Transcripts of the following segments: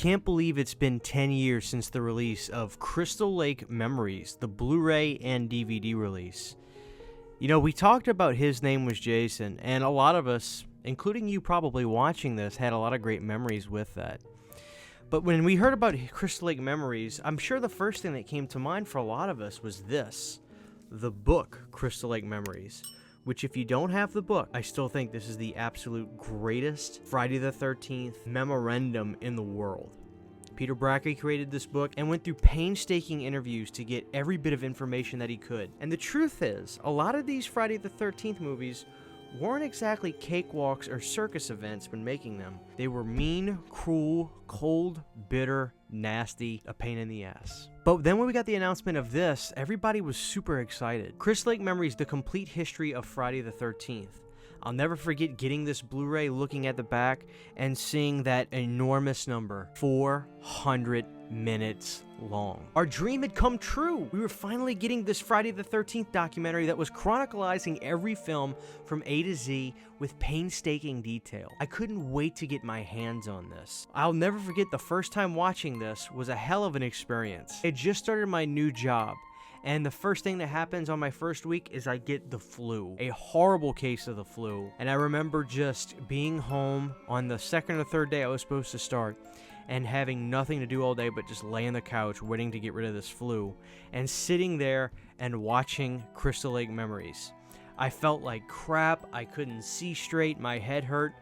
can't believe it's been 10 years since the release of Crystal Lake Memories, the Blu-ray and DVD release. You know, we talked about His Name Was Jason, and a lot of us, including you probably watching this, had a lot of great memories with that. But when we heard about Crystal Lake Memories, I'm sure the first thing that came to mind for a lot of us was this, the book Crystal Lake Memories. Which, if you don't have the book, I still think this is the absolute greatest Friday the 13th memorandum in the world. Peter Bracke created this book and went through painstaking interviews to get every bit of information that he could. And the truth is, a lot of these Friday the 13th movies weren't exactly cakewalks or circus events when making them. They were mean, cruel, cold, bitter, nasty, a pain in the ass. But then when we got the announcement of this, everybody was super excited. Crystal Lake Memories, the complete history of Friday the 13th. I'll never forget getting this Blu-ray, looking at the back, and seeing that enormous number, 400 minutes long. Our dream had come true. We were finally getting this Friday the 13th documentary that was chronicalizing every film from A to Z with painstaking detail. I couldn't wait to get my hands on this. I'll never forget the first time watching this was a hell of an experience. I just started my new job. And the first thing that happens on my first week is I get the flu, a horrible case of the flu. And I remember just being home on the second or third day I was supposed to start and having nothing to do all day but just lay on the couch waiting to get rid of this flu and sitting there and watching Crystal Lake Memories. I felt like crap. I couldn't see straight. My head hurt.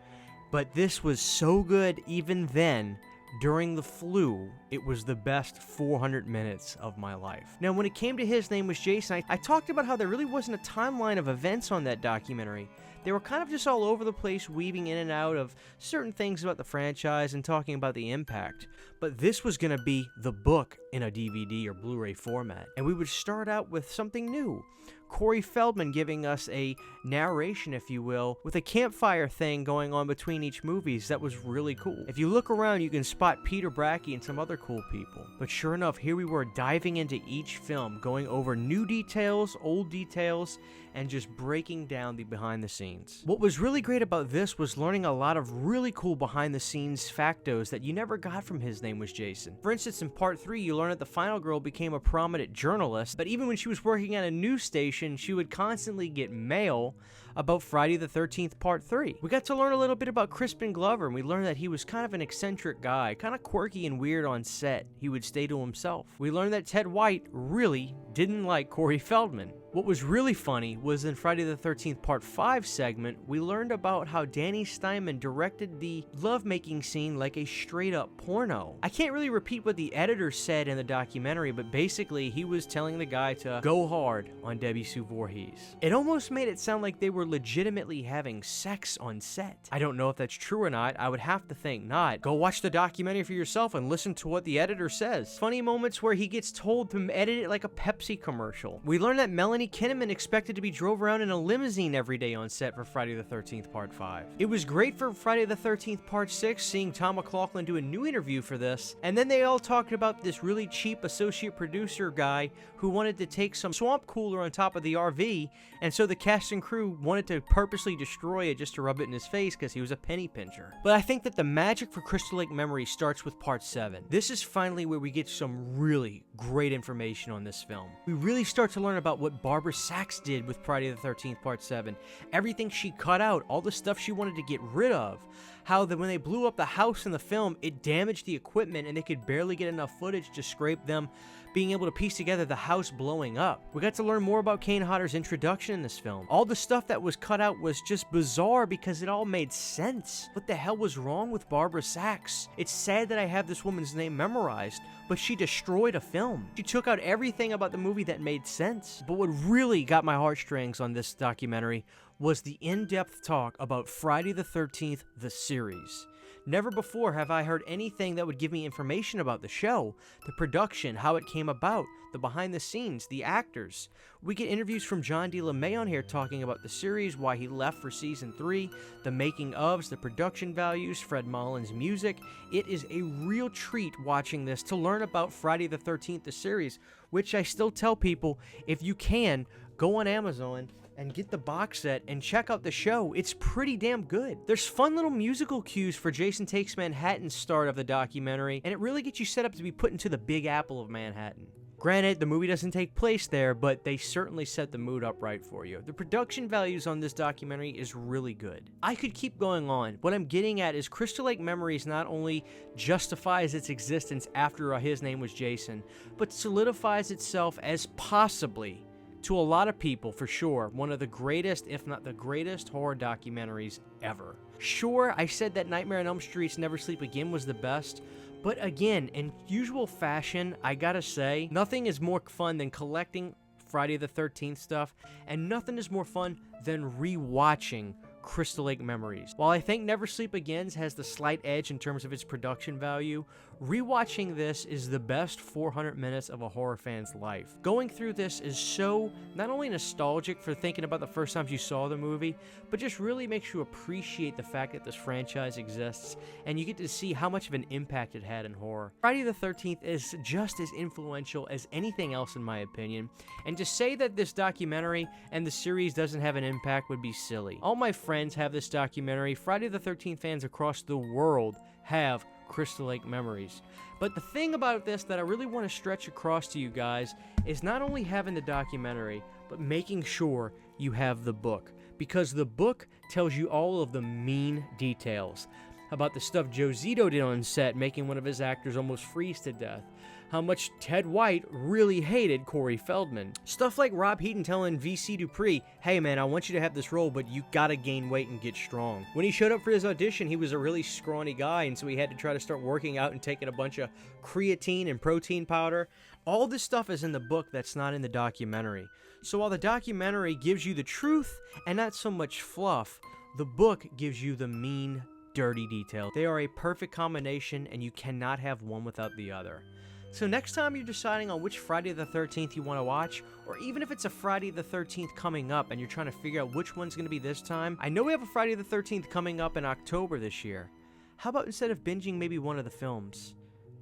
But this was so good even then. During the flu, it was the best 400 minutes of my life. Now, when it came to His Name Was Jason, I talked about how there really wasn't a timeline of events on that documentary. They were kind of just all over the place, weaving in and out of certain things about the franchise and talking about the impact. But this was going to be the book in a DVD or Blu-ray format. And we would start out with something new. Corey Feldman giving us a narration, if you will, with a campfire thing going on between each movies that was really cool. If you look around, you can spot Peter Bracke and some other cool people. But sure enough, here we were diving into each film, going over new details, old details, and just breaking down the behind the scenes. What was really great about this was learning a lot of really cool behind the scenes factos that you never got from His Name Was Jason. For instance, in part 3, you learn that the final girl became a prominent journalist, but even when she was working at a news station, she would constantly get mail about Friday the 13th Part 3. We got to learn a little bit about Crispin Glover, and we learned that he was kind of an eccentric guy, kind of quirky and weird on set. He would stay to himself. We learned that Ted White really didn't like Corey Feldman. What was really funny was in Friday the 13th Part 5 segment, we learned about how Danny Steinman directed the lovemaking scene like a straight-up porno. I can't really repeat what the editor said in the documentary, but basically he was telling the guy to go hard on Debbie Sue Voorhees. It almost made it sound like they were legitimately having sex on set. I don't know if that's true or not. I would have to think not. Go watch the documentary for yourself and listen to what the editor says. Funny moments where he gets told to edit it like a Pepsi commercial. We learned that Melanie Kinnaman expected to be drove around in a limousine every day on set for Friday the 13th Part 5. It was great for Friday the 13th Part 6 seeing Tom McLaughlin do a new interview for this, and then they all talked about this really cheap associate producer guy who wanted to take some swamp cooler on top of the RV, and so the cast and crew wanted to purposely destroy it just to rub it in his face because he was a penny pincher. But I think that the magic for Crystal Lake Memories starts with Part 7. This is finally where we get some really great information on this film. We really start to learn about what Barbara Sachs did with Friday the 13th Part 7. Everything she cut out, all the stuff she wanted to get rid of. How that when they blew up the house in the film, it damaged the equipment and they could barely get enough footage to scrape them being able to piece together the house blowing up. We got to learn more about Kane Hodder's introduction in this film. All the stuff that was cut out was just bizarre because it all made sense. What the hell was wrong with Barbara Sachs? It's sad that I have this woman's name memorized, but she destroyed a film. She took out everything about the movie that made sense. But what really got my heartstrings on this documentary was the in-depth talk about Friday the 13th, the series. Never before have I heard anything that would give me information about the show, the production, how it came about, the behind the scenes, the actors. We get interviews from John D. LeMay on here talking about the series, why he left for season 3, the making ofs, the production values, Fred Mullins' music. It is a real treat watching this to learn about Friday the 13th, the series, which I still tell people, if you can, go on Amazon and get the box set and check out the show. It's pretty damn good. There's fun little musical cues for Jason Takes Manhattan's start of the documentary, and it really gets you set up to be put into the Big Apple of Manhattan. Granted, the movie doesn't take place there, but they certainly set the mood up right for you. The production values on this documentary is really good. I could keep going on. What I'm getting at is Crystal Lake Memories not only justifies its existence after his name was Jason, but solidifies itself as possibly, to a lot of people for sure, one of the greatest, if not the greatest, horror documentaries ever. Sure, I said that Nightmare on Elm Street's Never Sleep Again was the best, but again, in usual fashion, I gotta say, nothing is more fun than collecting Friday the 13th stuff, and nothing is more fun than rewatching Crystal Lake Memories. While I think Never Sleep Again has the slight edge in terms of its production value, rewatching this is the best 400 minutes of a horror fan's life. Going through this is so not only nostalgic for thinking about the first times you saw the movie, but just really makes you appreciate the fact that this franchise exists, and you get to see how much of an impact it had in horror. Friday the 13th is just as influential as anything else in my opinion, and to say that this documentary and the series doesn't have an impact would be silly. All my friends have this documentary. Friday the 13th fans across the world have Crystal Lake Memories. But the thing about this that I really want to stretch across to you guys is not only having the documentary, but making sure you have the book. Because the book tells you all of the mean details about the stuff Joe Zito did on set, making one of his actors almost freeze to death. How much Ted White really hated Corey Feldman. Stuff like Rob Heaton telling V.C. Dupree, hey man, I want you to have this role, but you gotta gain weight and get strong. When he showed up for his audition, he was a really scrawny guy, and so he had to try to start working out and taking a bunch of creatine and protein powder. All this stuff is in the book that's not in the documentary. So while the documentary gives you the truth and not so much fluff, the book gives you the mean, dirty detail. They are a perfect combination, and you cannot have one without the other. So next time you're deciding on which Friday the 13th you want to watch, or even if it's a Friday the 13th coming up and you're trying to figure out which one's going to be this time, I know we have a Friday the 13th coming up in October this year. How about instead of binging maybe one of the films,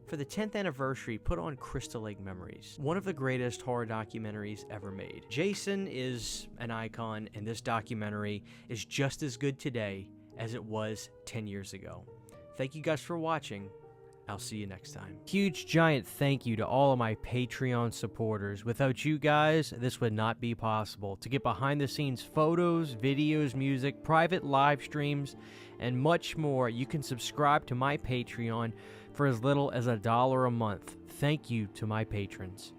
for the 10th anniversary, put on Crystal Lake Memories, one of the greatest horror documentaries ever made. Jason is an icon, and this documentary is just as good today as it was 10 years ago. Thank you guys for watching. I'll see you next time. Huge giant thank you to all of my Patreon supporters. Without you guys, this would not be possible. To get behind the scenes photos, videos, music, private live streams, and much more, you can subscribe to my Patreon for as little as $1 a month. Thank you to my patrons.